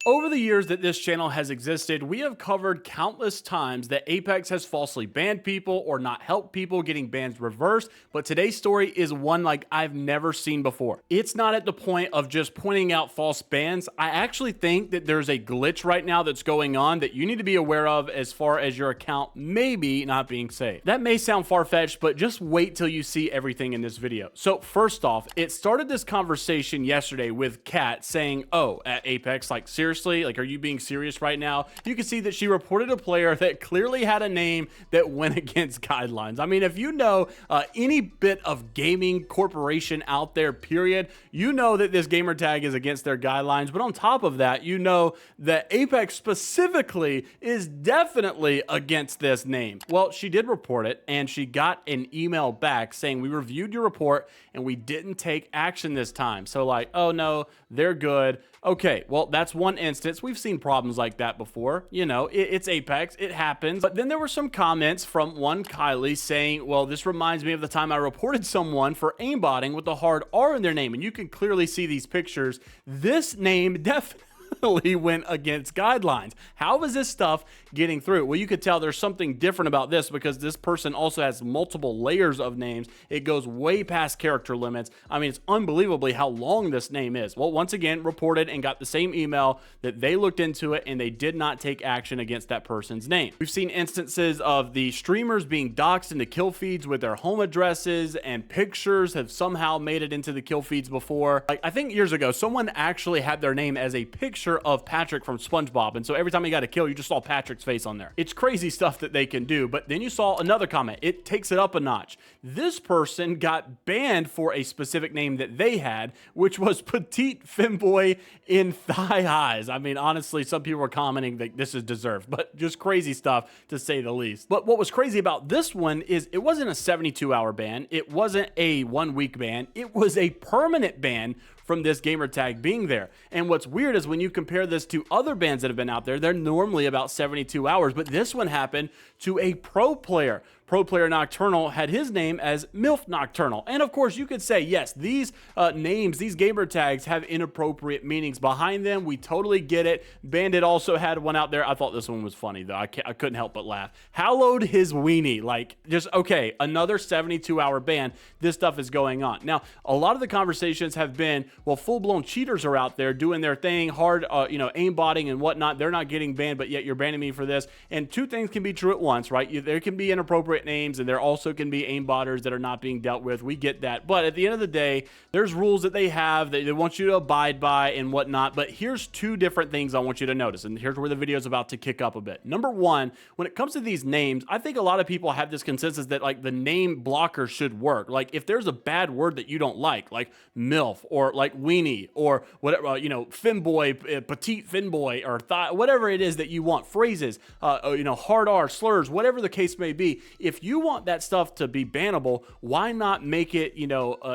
Over the years that this channel has existed, we have covered countless times that Apex has falsely banned people or not helped people getting bans reversed, but today's story is one like I've never seen before. It's not at the point of just pointing out false bans. I actually think that there's a glitch right now that's going on that you need to be aware of as far as your account maybe not being saved. That may sound far-fetched, but just wait till you see everything in this video. So first off, it started this conversation yesterday with Kat saying, oh, at Apex, like seriously, like, are you being serious right now? You can see that she reported a player that clearly had a name that went against guidelines. I mean, if you know any bit of gaming corporation out there, period, you know that this gamer tag is against their guidelines. But on top of that, you know that Apex specifically is definitely against this name. Well, she did report it, and she got an email back saying, we reviewed your report and we didn't take action this time. So like, oh no, they're good. Okay, well, that's one instance. We've seen problems like that before. You know, it's Apex, it happens. But then there were some comments from one Kylie saying, well, this reminds me of the time I reported someone for aimbotting with the hard R in their name. And you can clearly see these pictures. This name definitely went against guidelines. How is this stuff getting through? Well, you could tell there's something different about this because this person also has multiple layers of names. It goes way past character limits. I mean, it's unbelievably how long this name is. Well, once again, reported and got the same email that they looked into it and they did not take action against that person's name. We've seen instances of the streamers being doxxed into kill feeds with their home addresses, and pictures have somehow made it into the kill feeds before. Like, I think years ago, someone actually had their name as a picture of Patrick from SpongeBob, and so every time he got a kill, you just saw Patrick's face on there. It's crazy stuff that they can do. But then you saw another comment. It takes it up a notch. This person got banned for a specific name that they had, which was petite femboy in thigh highs. I mean, honestly, some people were commenting that this is deserved, but just crazy stuff to say the least. But what was crazy about this one is it wasn't a 72-hour ban. It wasn't a 1-week ban. It was a permanent ban from this gamer tag being there. And what's weird is when you compare this to other bans that have been out there, they're normally about 72 hours, but this one happened to a pro player. Pro Player Nocturnal had his name as MILF Nocturnal. And of course, you could say, yes, these names, these gamer tags have inappropriate meanings behind them. We totally get it. Bandit also had one out there. I thought this one was funny, though. I couldn't help but laugh. Hallowed his weenie. Like, just, okay, another 72-hour ban. This stuff is going on. Now, a lot of the conversations have been, well, full-blown cheaters are out there doing their thing, hard, aimbotting and whatnot. They're not getting banned, but yet you're banning me for this. And two things can be true at once, right? There can be inappropriate names, and there also can be aimbotters that are not being dealt with. We get that. But at the end of the day, there's rules that they have that they want you to abide by and whatnot. But here's two different things I want you to notice, and here's where the video is about to kick up a bit. Number one, when it comes to these names, I think a lot of people have this consensus that like the name blocker should work. Like if there's a bad word that you don't like MILF or like weenie or whatever, femboy, petite femboy or thigh, whatever it is that you want, phrases, hard R, slurs, whatever the case may be. If you want that stuff to be bannable, why not make it,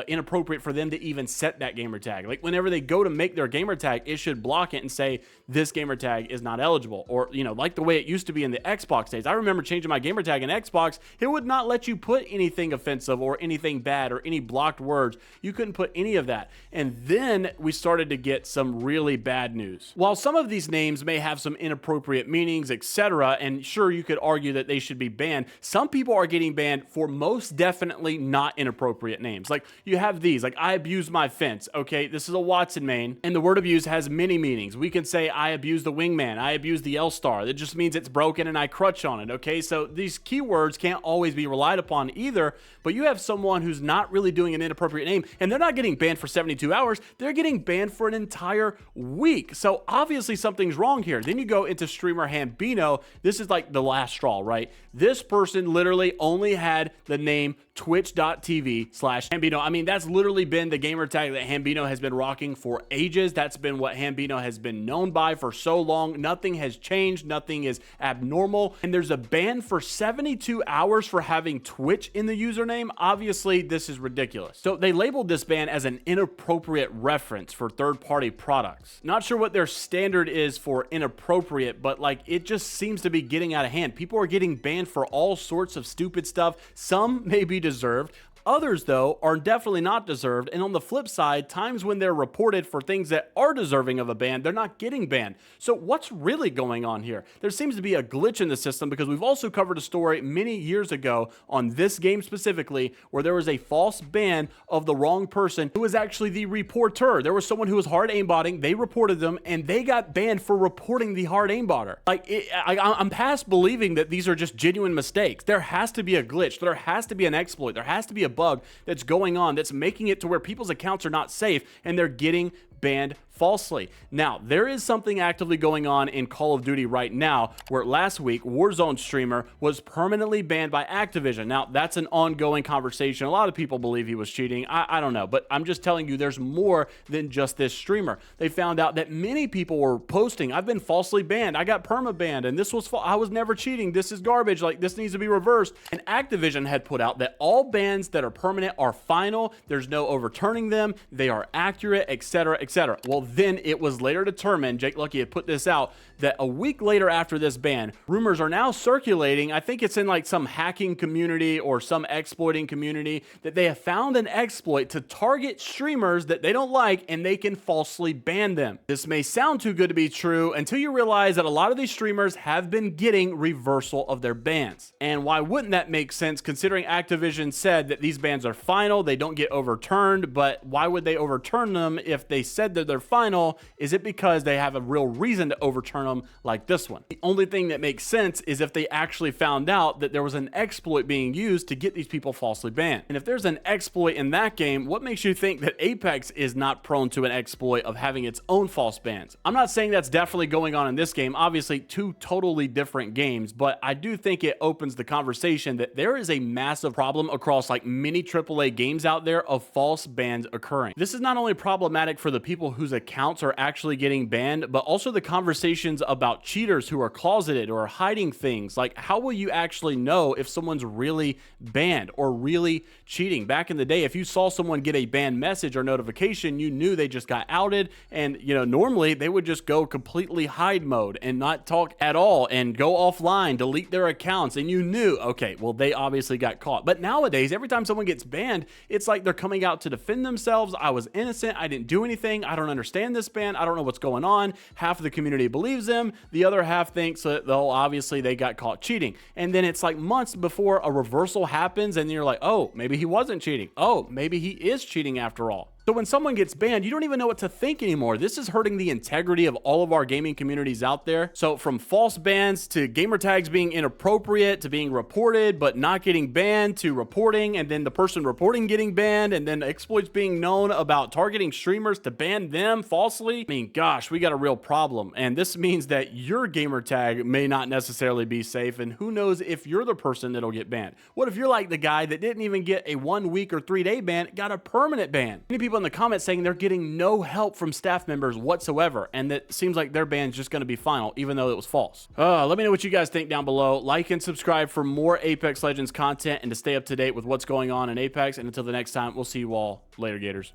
inappropriate for them to even set that gamer tag? Like whenever they go to make their gamer tag, it should block it and say this gamer tag is not eligible. Or, like the way it used to be in the Xbox days. I remember changing my gamer tag in Xbox. It would not let you put anything offensive or anything bad or any blocked words. You couldn't put any of that. And then we started to get some really bad news. While some of these names may have some inappropriate meanings, etc., and sure, you could argue that they should be banned, some people are getting banned for most definitely not inappropriate names. Like you have these, like I abuse my fence. Okay, this is a Watson main, and the word abuse has many meanings. We can say I abuse the wingman, I abuse the L-star. That just means it's broken and I crutch on it. Okay, so these keywords can't always be relied upon either, but you have someone who's not really doing an inappropriate name, and they're not getting banned for 72 hours, they're getting banned for an entire week. So obviously something's wrong here. Then you go into streamer Hambino. This is like the last straw, right? This person literally only had the name twitch.tv/Hambino. I mean, that's literally been the gamer tag that Hambino has been rocking for ages. That's been what Hambino has been known by for so long. Nothing has changed. Nothing is abnormal. And there's a ban for 72 hours for having Twitch in the username. Obviously, this is ridiculous. So they labeled this ban as an inappropriate reference for third-party products. Not sure what their standard is for inappropriate, but like it just seems to be getting out of hand. People are getting banned for all sorts of stupid stuff. Some may be deserved. Others, though, are definitely not deserved, and on the flip side, times when they're reported for things that are deserving of a ban, they're not getting banned. So what's really going on here? There seems to be a glitch in the system, because we've also covered a story many years ago on this game specifically where there was a false ban of the wrong person who was actually the reporter. There was someone who was hard aimbotting, they reported them, and they got banned for reporting the hard aimbotter. I'm past believing that these are just genuine mistakes. There has to be a glitch, there has to be an exploit, there has to be a bug that's going on that's making it to where people's accounts are not safe and they're getting banned falsely. Now, there is something actively going on in Call of Duty right now where last week Warzone streamer was permanently banned by Activision. Now, that's an ongoing conversation. A lot of people believe he was cheating. I don't know, but I'm just telling you there's more than just this streamer. They found out that many people were posting, I've been falsely banned, I got perma banned, and this was I was never cheating, this is garbage, like this needs to be reversed. And Activision had put out that all bans that are permanent are final, there's no overturning them, they are accurate, etc., etc. Well, then it was later determined, Jake Lucky had put this out, that a week later after this ban, rumors are now circulating, I think it's in like some hacking community or some exploiting community, that they have found an exploit to target streamers that they don't like and they can falsely ban them. This may sound too good to be true until you realize that a lot of these streamers have been getting reversal of their bans. And why wouldn't that make sense considering Activision said that these bans are final, they don't get overturned, but why would they overturn them if they said that they're final? Is it because they have a real reason to overturn them like this one? The only thing that makes sense is if they actually found out that there was an exploit being used to get these people falsely banned. And if there's an exploit in that game, what makes you think that Apex is not prone to an exploit of having its own false bans? I'm not saying that's definitely going on in this game, obviously two totally different games, but I do think it opens the conversation that there is a massive problem across like many AAA games out there of false bans occurring. This is not only problematic for the people whose accounts are actually getting banned, but also the conversations about cheaters who are closeted or hiding things. Like, how will you actually know if someone's really banned or really cheating? Back in the day, if you saw someone get a banned message or notification, you knew they just got outed, and normally they would just go completely hide mode and not talk at all and go offline, delete their accounts, and you knew, okay, well, they obviously got caught. But nowadays, every time someone gets banned, it's like they're coming out to defend themselves. I was innocent, I didn't do anything, I don't understand this ban, I don't know what's going on. Half of the community believes them, the other half thinks that, though, obviously they got caught cheating. And then it's like months before a reversal happens and you're like, oh, maybe he wasn't cheating, oh, maybe he is cheating after all. So when someone gets banned, you don't even know what to think anymore. This is hurting the integrity of all of our gaming communities out there. So from false bans to gamer tags being inappropriate to being reported but not getting banned to reporting and then the person reporting getting banned and then exploits being known about targeting streamers to ban them falsely. I mean, gosh, we got a real problem. And this means that your gamer tag may not necessarily be safe, and who knows if you're the person that'll get banned. What if you're like the guy that didn't even get a 1 week or 3 day ban, got a permanent ban? Many people in the comments saying they're getting no help from staff members whatsoever, and that seems like their ban's just going to be final even though it was false. Let me know what you guys think down below. Like and subscribe for more Apex Legends content and to stay up to date with what's going on in Apex. And until the next time, we'll see you all later, Gators.